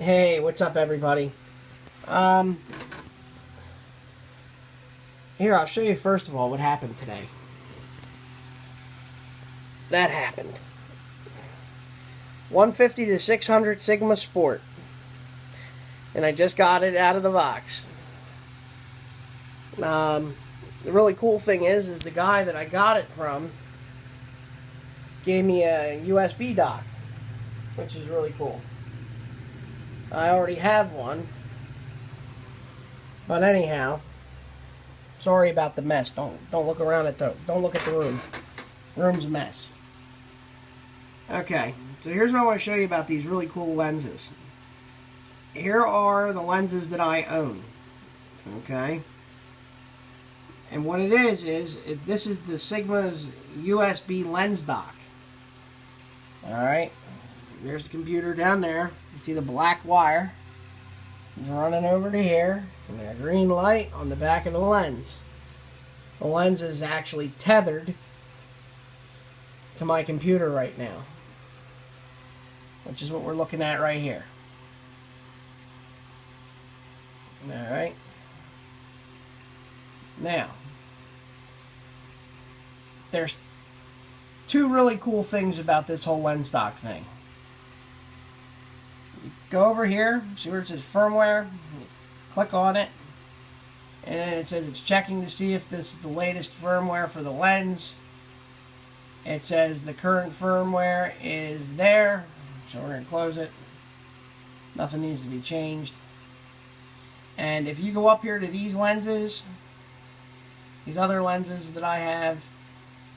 Hey, what's up, everybody? Here, I'll show you first of all what happened today. That happened. 150 to 600 Sigma Sport. And I just got it out of the box. The really cool thing is the guy that I got it from gave me a USB dock, which is really cool. I already have one. But anyhow, sorry about the mess. Don't look around at don't look at the room. Room's a mess. Okay, so here's what I want to show you about these really cool lenses. Here are the lenses that I own. Okay? And what it is this is the Sigma's USB lens dock. Alright? There's the computer down there. You see the black wire. It's running over to here. And the green light on the back of the lens. The lens is actually tethered to my computer right now, which is what we're looking at right here. Alright. Now, there's two really cool things about this whole lens dock thing. You go over here, see where it says firmware, click on it, and then it says it's checking to see if this is the latest firmware for the lens. It says the current firmware is there, so we're going to close it. Nothing needs to be changed. And if you go up here to these lenses, these other lenses that I have,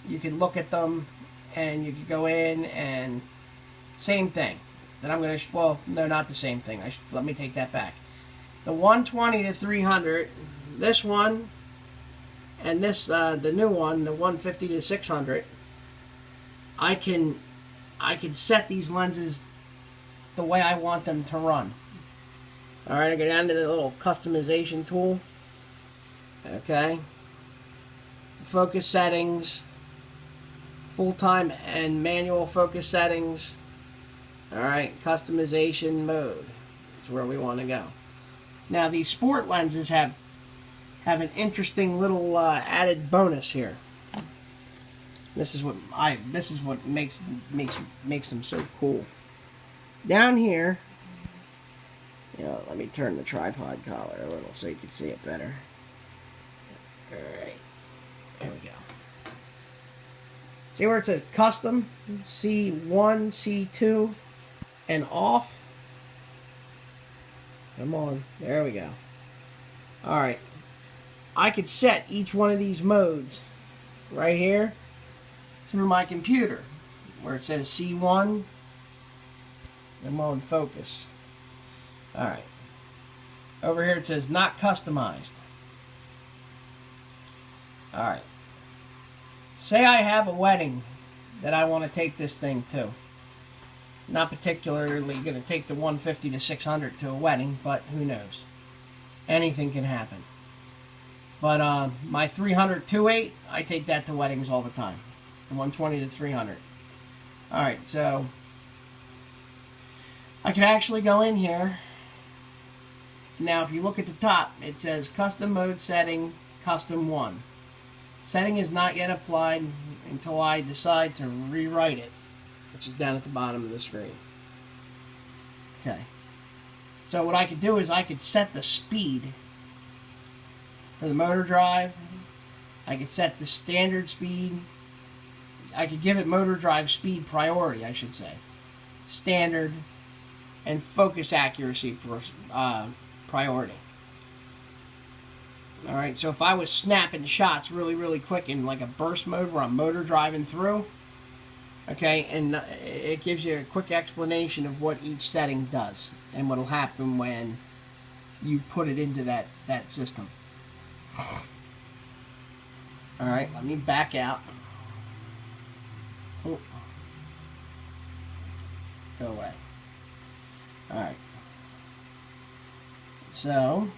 you can look at them and you can go in and same thing. Then I'm going to, well, no, not the same thing. Let me take that back. The 120 to 300, this one, and this, the new one, the 150 to 600, I can set these lenses the way I want them to run. Alright, I go down to the little customization tool. Okay. Focus settings. Full-time and manual focus settings. Alright, customization mode. That's where we want to go. Now, these sport lenses have an interesting little added bonus here. This is what makes them so cool. Down here, let me turn the tripod collar a little so you can see it better. Alright, there we go. See where it says custom, C1, C2, and off? Come on, there we go. Alright, I could set each one of these modes right here through my computer, where it says C1, I'm on focus. Alright. Over here it says not customized. Alright. Say I have a wedding that I want to take this thing to. Not particularly going to take the 150 to 600 to a wedding, but who knows. Anything can happen. But my 300 2.8, I take that to weddings all the time. From 120 to 300. Alright, so I can actually go in here. Now, if you look at the top, it says Custom Mode Setting, Custom 1. Setting is not yet applied until I decide to rewrite it, which is down at the bottom of the screen. Okay. So what I could do is I could set the speed for the motor drive. I could set the standard speed. I could give it motor drive speed priority, I should say. Standard and focus accuracy priority. Alright, so if I was snapping shots really, really quick in like a burst mode where I'm motor driving through, okay, and it gives you a quick explanation of what each setting does and what will happen when you put it into that system. Alright, let me back out. Oh. Go away. Alright. So,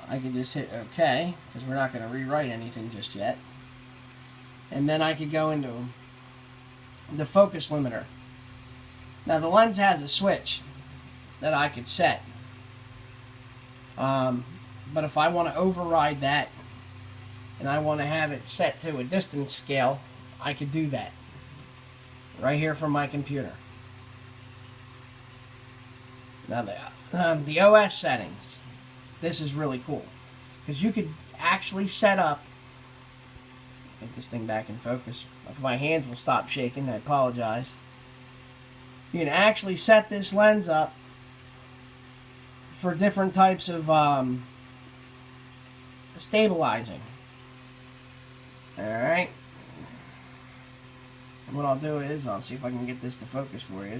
I can just hit OK, because we're not going to rewrite anything just yet. And then I could go into the focus limiter. Now the lens has a switch. that I could set. But if I want to override that and I want to have it set to a distance scale, I could do that right here from my computer. Now the OS settings, this is really cool because you could actually set up, get this thing back in focus, if my hands will stop shaking, I apologize. You can actually set this lens up for different types of stabilizing. Alright. What I'll do is, I'll see if I can get this to focus for you.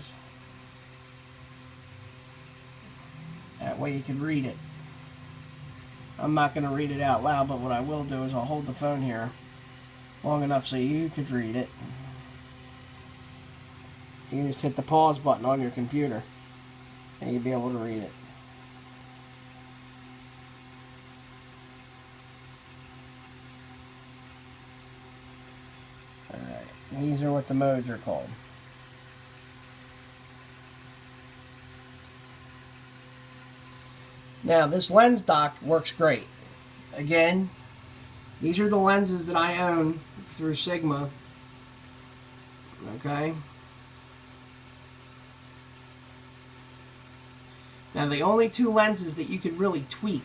That way you can read it. I'm not going to read it out loud, but what I will do is I'll hold the phone here long enough so you could read it. You can just hit the pause button on your computer and you'll be able to read it. Alright, these are what the modes are called. Now, this lens dock works great. Again, these are the lenses that I own through Sigma. Okay. Now, the only two lenses that you could really tweak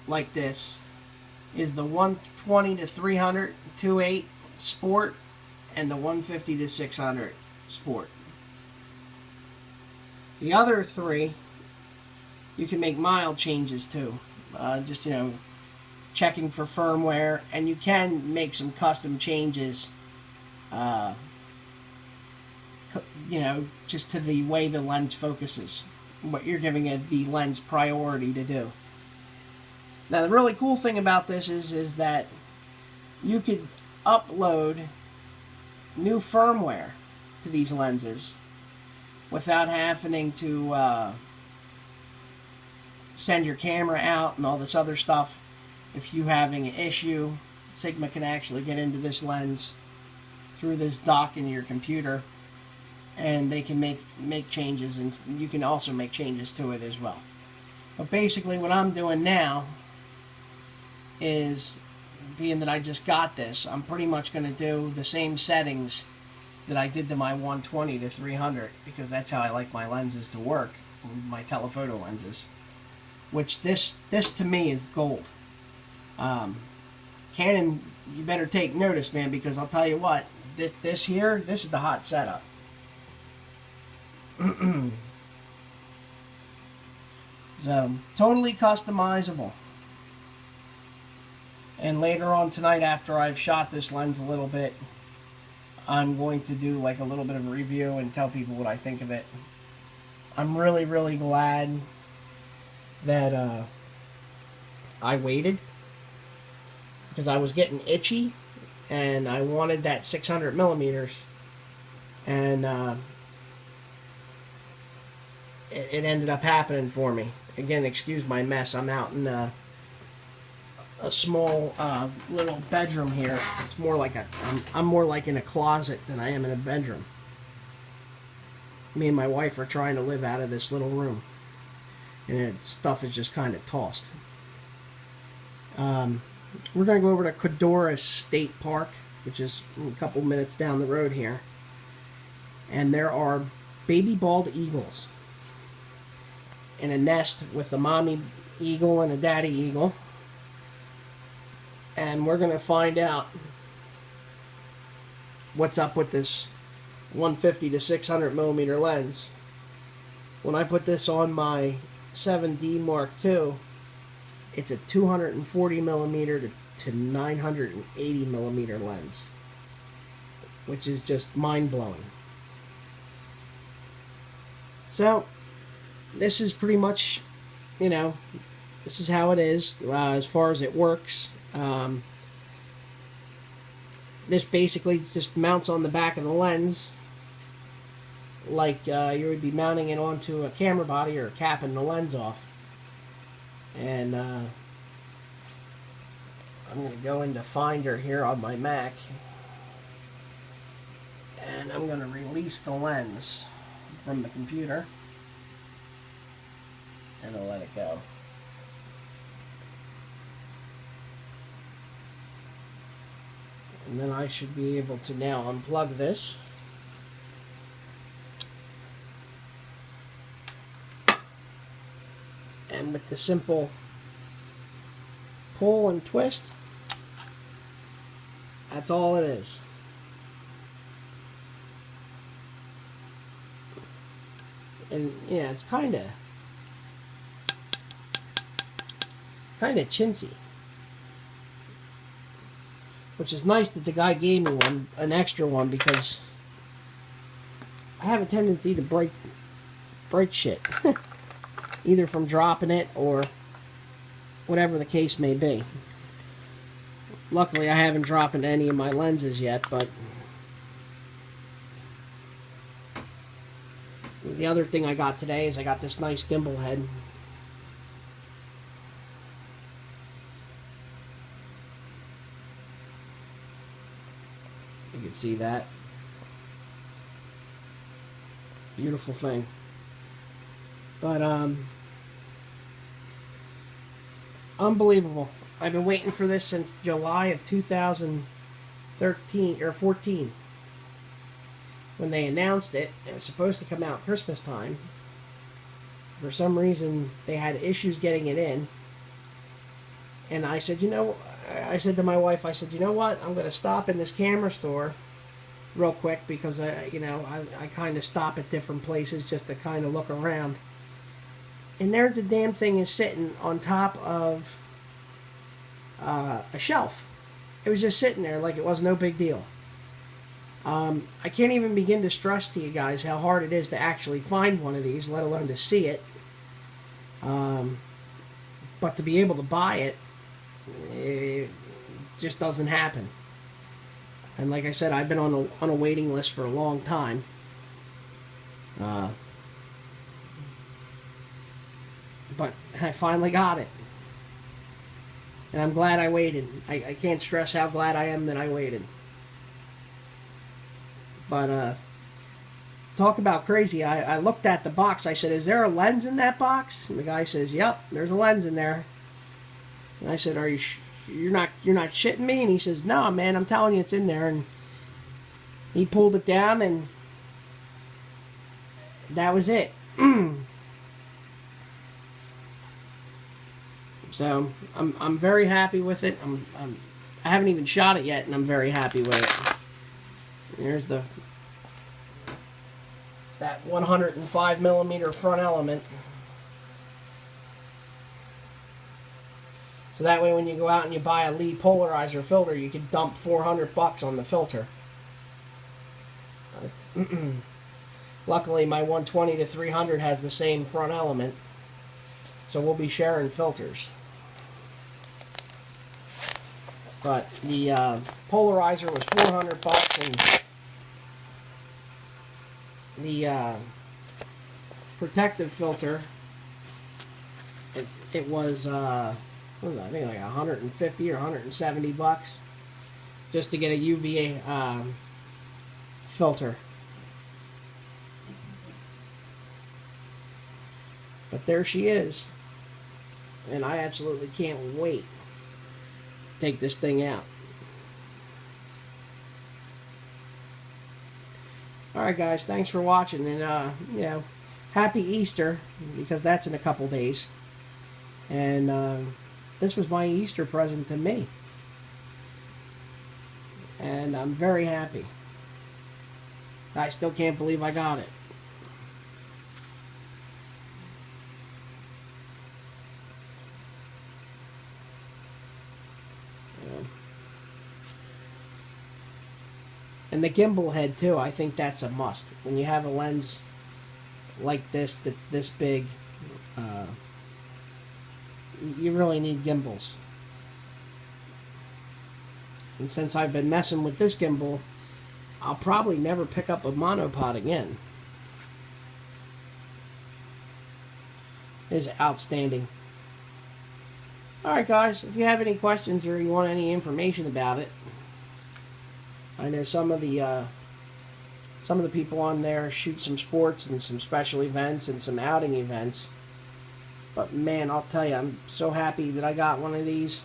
like this is the 120 to 300 2.8 Sport and the 150 to 600 Sport. The other three, you can make mild changes to. Just, you know, checking for firmware, and you can make some custom changes, you know, just to the way the lens focuses, what you're giving it the lens priority to do. Now, the really cool thing about this is that you could upload new firmware to these lenses without having to send your camera out and all this other stuff. If you having an issue, Sigma can actually get into this lens through this dock in your computer, and they can make changes, and you can also make changes to it as well. But basically what I'm doing now is, being that I just got this, I'm pretty much going to do the same settings that I did to my 120 to 300, because that's how I like my lenses to work, my telephoto lenses. Which this to me is gold. Canon, you better take notice, man, because I'll tell you what, this here, this is the hot setup. So, totally customizable. And later on tonight, after I've shot this lens a little bit, I'm going to do like a little bit of a review and tell people what I think of it. I'm really, really glad that I waited, because I was getting itchy and I wanted that 600 millimeters, and it ended up happening for me. Again, excuse my mess. I'm out in a small little bedroom here. It's more like I'm more like in a closet than I am in a bedroom. Me and my wife are trying to live out of this little room, and stuff is just kind of tossed. We're going to go over to Codorus State Park, which is a couple minutes down the road here. And there are baby bald eagles in a nest with a mommy eagle and a daddy eagle. And we're going to find out what's up with this 150 to 600 millimeter lens. When I put this on my 7D Mark II, it's a 240 millimeter to 980 millimeter lens, which is just mind-blowing. So, this is pretty much, you know, this is how it is as far as it works. This basically just mounts on the back of the lens like you would be mounting it onto a camera body or capping the lens off. And I'm going to go into Finder here on my Mac, and I'm going to release the lens from the computer. and I'll let it go. And then I should be able to now unplug this. And with the simple pull and twist, that's all it is. And yeah, it's kind of chintzy, which is nice that the guy gave me an extra one, because I have a tendency to break shit, either from dropping it or whatever the case may be. Luckily, I haven't dropped any of my lenses yet, but the other thing I got today is I got this nice gimbal head. You can see that. Beautiful thing. But, unbelievable. I've been waiting for this since July of 2013 or 14. When they announced it, it was supposed to come out Christmas time. For some reason, they had issues getting it in. And I said, I said to my wife, I said, you know what? I'm going to stop in this camera store real quick, because I kind of stop at different places just to kind of look around. And there the damn thing is sitting on top of a shelf. It was just sitting there like it was no big deal. I can't even begin to stress to you guys how hard it is to actually find one of these, let alone to see it. But to be able to buy it, it just doesn't happen. And like I said, I've been on a waiting list for a long time. But I finally got it. And I'm glad I waited. I can't stress how glad I am that I waited. But, talk about crazy. I looked at the box. I said, is there a lens in that box? And the guy says, yep, there's a lens in there. And I said, you're not shitting me? And he says, no, man, I'm telling you it's in there. And he pulled it down, and that was it. So I'm very happy with it. I haven't even shot it yet, and I'm very happy with it. There's that 105mm front element. So that way when you go out and you buy a Lee polarizer filter, you can dump $400 on the filter. Luckily my 120 to 300 has the same front element, so we'll be sharing filters. But the polarizer was $400, and the protective filter, it was what was it? I think like 150 or 170 bucks just to get a UVA filter. But there she is, and I absolutely can't wait to take this thing out. Alright guys, thanks for watching, and happy Easter, because that's in a couple days. And this was my Easter present to me, and I'm very happy. I still can't believe I got it. And the gimbal head too, I think that's a must. When you have a lens like this that's this big, you really need gimbals. And since I've been messing with this gimbal, I'll probably never pick up a monopod again. It's outstanding. Alright guys, if you have any questions or you want any information about it, I know some of the people on there shoot some sports and some special events and some outing events. But man, I'll tell you, I'm so happy that I got one of these.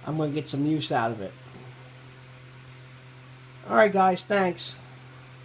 I'm going to get some use out of it. Alright guys, thanks.